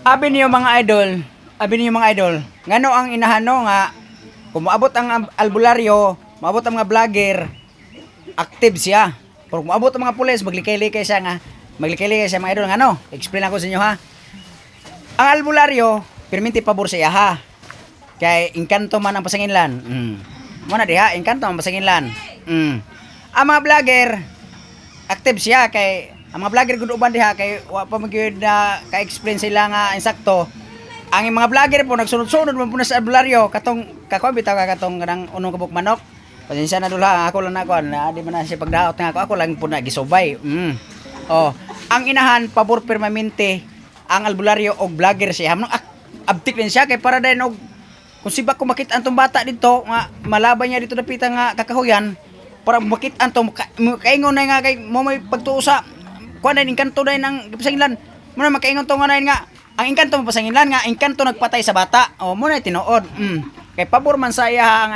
Abi niyo mga idol, ngano ang inahano nga kung moabot ang albularyo, moabot ang mga vlogger, active siya. Pero kung moabot ang mga pulis, maglikay-likay siya mga idol. Ngano? Explain ako sa inyo ha. Ang albularyo, perminti pabor sa iya ha. Kay engkanto man ang pasanginlan. Muna diha, engkanto ang pasanginlan. Ang mga vlogger, active siya kay ang mga vlogger gud uban diha kay wa pa magyud na ka-explain sila nga insakto. Ang mga vlogger po nagsunod-sunod man po na sa albularyo katong kakuan bitaw katong kanang unong kabuk manok. Pasensya na dula ako lang na kuan na di man na siya pagdaot nga ako lang po na gisubay. Ang inahan pabor permanente ang albularyo og vlogger siya. Hamno abtik din siya kay para din og kung siba ko makita antong bata dito nga malabay niya dito dapita nga kakahuyan para makita antong kaingon na nga kay mo may pagtuo sa kuan din engkanto din ang pasangilan. Muna makaingon to nga ang engkanto mo pasangilan nga engkanto nagpatay sa bata. Muna tinuod. Kay pabor man sa iya ang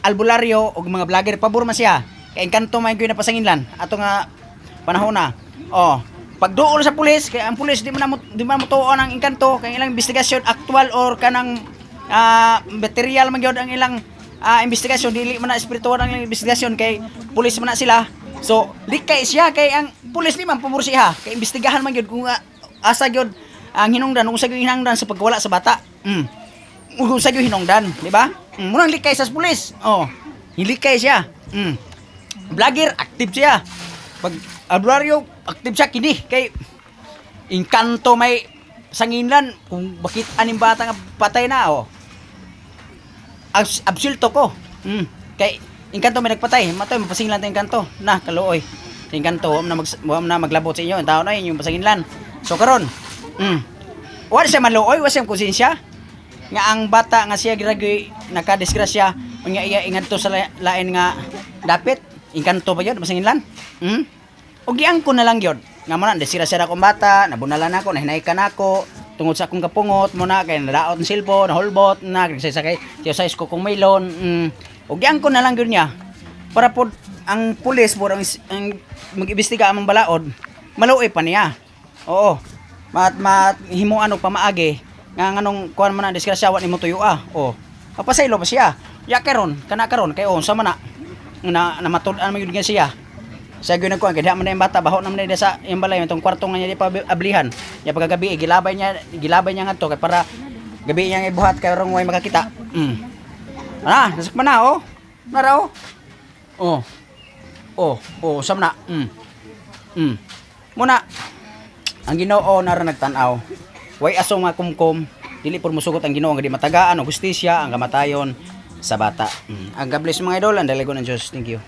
albularyo og mga vlogger pabor man siya. Kay engkanto man gyud na pasangilan ato nga panahon na. Pagduol sa pulis kay ang pulis di man mo tuon ang engkanto kay ilang investigasyon aktual or kanang material man gyud ang ilang investigasyon dili man na espiritual ang ilang investigasyon kay pulis man na sila. So likay siya kay ang pulis di man pabor siya kay imbestigahan man gyud kung asa gyud ang hinungdan kung sa gyud hinungdan sa pagwala sa bata. Kung sa gyud hinungdan, di ba? Munang likay sa pulis. Hilikay siya. Vlogger active siya. Pag albularyo active siya kini kay engkanto may sanginlan kung bakit aning bata nga patay na absulto ko. Kay engkanto may nagpatay, matoy mapasingilan tayong engkanto. Na kaluoy. Engkanto mo na maglabot sa inyo, tao na yung pasingilan. So karon, wala siya maluoy, wala siya konsensya nga ang bata nga siya giragi nakadisgrasya unya iya ingadto sa lain nga dapit engkanto pa yun pasingilan. Og giangko na lang yun nga mo na desira-sira akong bata, nabunalan ako, nahinaykan ako tungod sa akong kapungot mo na kay nadaot ng cellphone, nahulbot na nagsasakay tiyo size ko kung mailon. Og giangko na lang yun niya para pod ang pulis po ang mag-imbestiga among balaod maluoy pa niya. Himuan og pamaagi nga nganong kuan man na disgrasya wa nimo tuyo papasaylo pa siya ya karon kay sa mana na matud-an man gyud siya. Sa gyud nagkuan kay diha man yung bata baho naman sa yung balay itong kwarto nga niya di pa ablihan. Ya paggabi gilabay niya ngadto kay para gabi niya ibuhat kay rong way makakita. Nasakman na Nara sama na. Muna ang Ginoo nara nagtan-aw. Way aso nga kumkum dili pud mosugot ang Ginoo nga di matagaan og hustisya ang kamatayon sa bata. Ang God bless mga idol, ang dalagon ng Diyos. Thank you.